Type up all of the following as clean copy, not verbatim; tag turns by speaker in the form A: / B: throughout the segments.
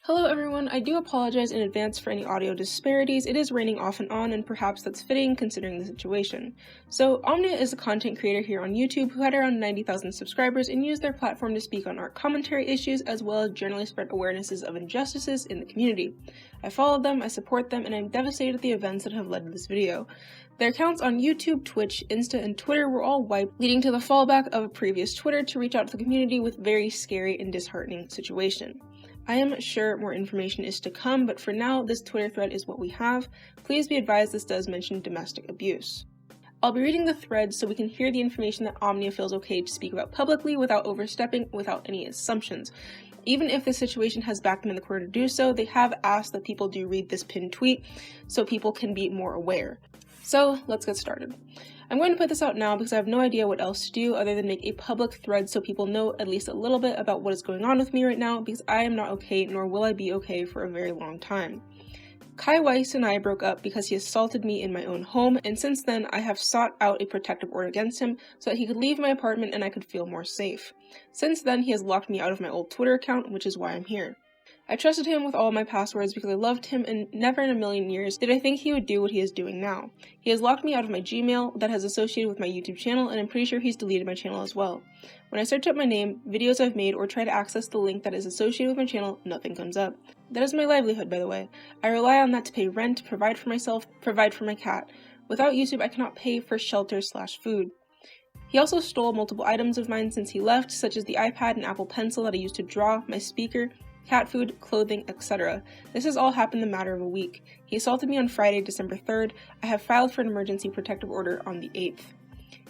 A: Hello everyone, I do apologize in advance for any audio disparities. It is raining off and on, and perhaps that's fitting considering the situation. So, Omnia is a content creator here on YouTube who had around 90,000 subscribers and used their platform to speak on art commentary issues as well as generally spread awarenesses of injustices in the community. I followed them, I support them, and I'm devastated at the events that have led to this video. Their accounts on YouTube, Twitch, Insta, and Twitter were all wiped, leading to the fallback of a previous Twitter to reach out to the community with very scary and disheartening situation. I am sure more information is to come, but for now, this Twitter thread is what we have. Please be advised this does mention domestic abuse. I'll be reading the thread so we can hear the information that Omnia feels okay to speak about publicly without overstepping, without any assumptions. Even if this situation has backed them in the corner to do so, they have asked that people do read this pinned tweet so people can be more aware. So let's get started. I'm going to put this out now because I have no idea what else to do other than make a public thread so people know at least a little bit about what is going on with me right now, because I am not okay, nor will I be okay for a very long time. Weiss and I broke up because he assaulted me in my own home, and since then I have sought out a protective order against him so that he could leave my apartment and I could feel more safe. Since then he has locked me out of my old Twitter account, which is why I'm here. I trusted him with all my passwords because I loved him, and never in a million years did I think he would do what he is doing now. He has locked me out of my Gmail that has associated with my YouTube channel, and I'm pretty sure he's deleted my channel as well. When I search up my name, videos I've made, or try to access the link that is associated with my channel, nothing comes up. That is my livelihood, by the way. I rely on that to pay rent, provide for myself, provide for my cat. Without YouTube, I cannot pay for shelter/food. He also stole multiple items of mine since he left, such as the iPad and Apple Pencil that I used to draw, my speaker, cat food, clothing, etc. This has all happened in the matter of a week. He assaulted me on Friday, December 3rd. I have filed for an emergency protective order on the 8th.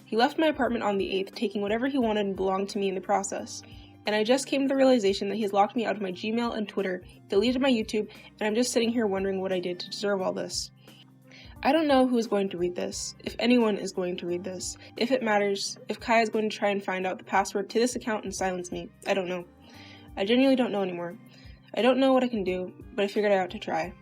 A: He left my apartment on the 8th, taking whatever he wanted and belonged to me in the process. And I just came to the realization that he has locked me out of my Gmail and Twitter, deleted my YouTube, and I'm just sitting here wondering what I did to deserve all this. I don't know who is going to read this, if anyone is going to read this, if it matters, if Kai is going to try and find out the password to this account and silence me. I don't know. I genuinely don't know anymore. I don't know what I can do, but I figured I ought to try.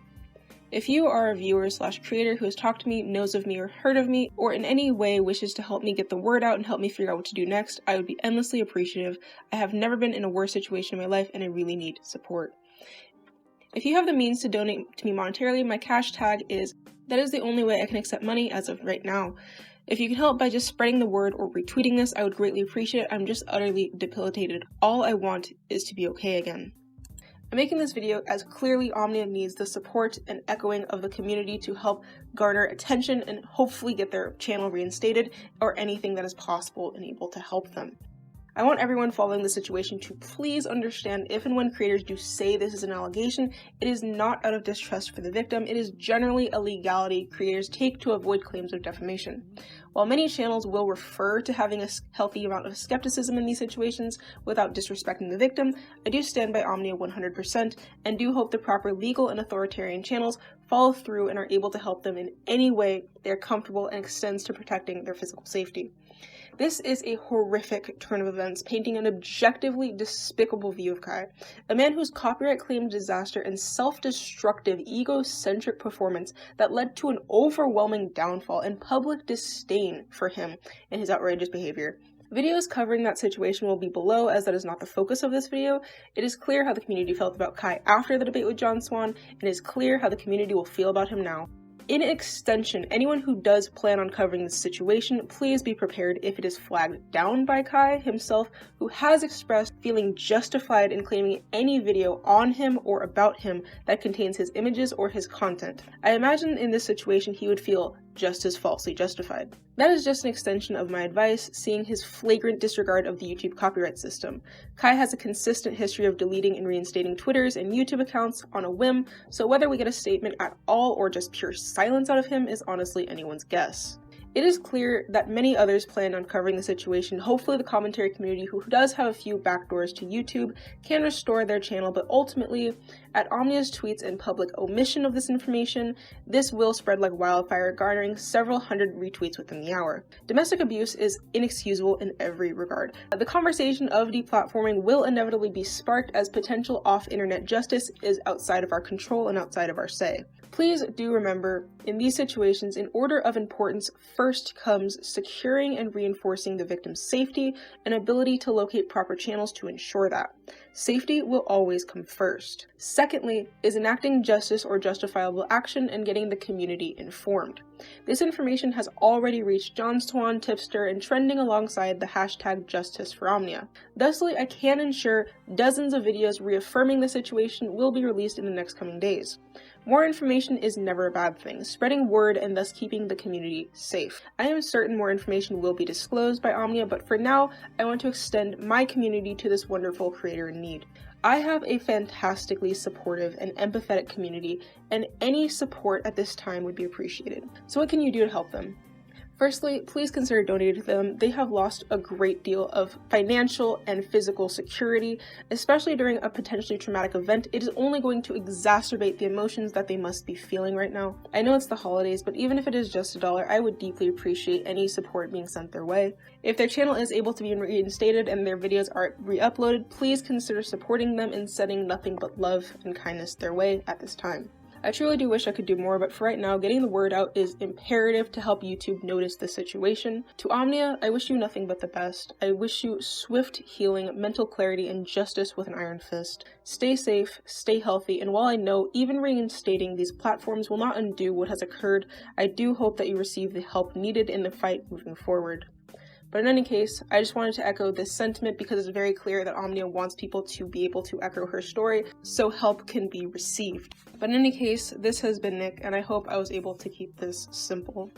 A: If you are a viewer/creator who has talked to me, knows of me, or heard of me, or in any way wishes to help me get the word out and help me figure out what to do next, I would be endlessly appreciative. I have never been in a worse situation in my life, and I really need support. If you have the means to donate to me monetarily, my cash tag is, that is the only way I can accept money as of right now. If you can help by just spreading the word or retweeting this, I would greatly appreciate it. I'm just utterly debilitated. All I want is to be okay again. I'm making this video as clearly Omnia needs the support and echoing of the community to help garner attention and hopefully get their channel reinstated or anything that is possible and able to help them. I want everyone following the situation to please understand if and when creators do say this is an allegation, it is not out of distrust for the victim, it is generally a legality creators take to avoid claims of defamation. While many channels will refer to having a healthy amount of skepticism in these situations without disrespecting the victim, I do stand by Omnia 100% and do hope the proper legal and authoritarian channels follow through and are able to help them in any way they are comfortable and extends to protecting their physical safety. This is a horrific turn of events, painting an objectively despicable view of Kai, a man whose copyright-claimed disaster and self-destructive, egocentric performance that led to an overwhelming downfall and public disdain for him and his outrageous behavior. Videos covering that situation will be below, as that is not the focus of this video. It is clear how the community felt about Kai after the debate with John Swan, and it is clear how the community will feel about him now. In extension, anyone who does plan on covering this situation, please be prepared if it is flagged down by Kai himself, who has expressed feeling justified in claiming any video on him or about him that contains his images or his content. I imagine in this situation he would feel just as falsely justified. That is just an extension of my advice, seeing his flagrant disregard of the YouTube copyright system. Kai has a consistent history of deleting and reinstating Twitters and YouTube accounts on a whim, so whether we get a statement at all or just pure silence out of him is honestly anyone's guess. It is clear that many others plan on covering the situation. Hopefully the commentary community, who does have a few backdoors to YouTube, can restore their channel, but ultimately, at Omnia's tweets and public omission of this information, this will spread like wildfire, garnering several hundred retweets within the hour. Domestic abuse is inexcusable in every regard. The conversation of deplatforming will inevitably be sparked, as potential off-internet justice is outside of our control and outside of our say. Please do remember, in these situations, in order of importance, first comes securing and reinforcing the victim's safety and ability to locate proper channels to ensure that. Safety will always come first. Secondly, is enacting justice or justifiable action and getting the community informed. This information has already reached John Swan, Tipster, and trending alongside the hashtag Justice for Omnia. Thusly, I can ensure dozens of videos reaffirming the situation will be released in the next coming days. More information is never a bad thing, spreading word and thus keeping the community safe. I am certain more information will be disclosed by Omnia, but for now, I want to extend my community to this wonderful creator in need. I have a fantastically supportive and empathetic community, and any support at this time would be appreciated. So what can you do to help them? Firstly, please consider donating to them. They have lost a great deal of financial and physical security, especially during a potentially traumatic event. It is only going to exacerbate the emotions that they must be feeling right now. I know it's the holidays, but even if it is just $1, I would deeply appreciate any support being sent their way. If their channel is able to be reinstated and their videos are re-uploaded, please consider supporting them and sending nothing but love and kindness their way at this time. I truly do wish I could do more, but for right now, getting the word out is imperative to help YouTube notice the situation. To Omnia, I wish you nothing but the best. I wish you swift healing, mental clarity, and justice with an iron fist. Stay safe, stay healthy, and while I know even reinstating these platforms will not undo what has occurred, I do hope that you receive the help needed in the fight moving forward. But in any case, I just wanted to echo this sentiment because it's very clear that Omnia wants people to be able to echo her story so help can be received. But in any case, this has been Nick, and I hope I was able to keep this simple.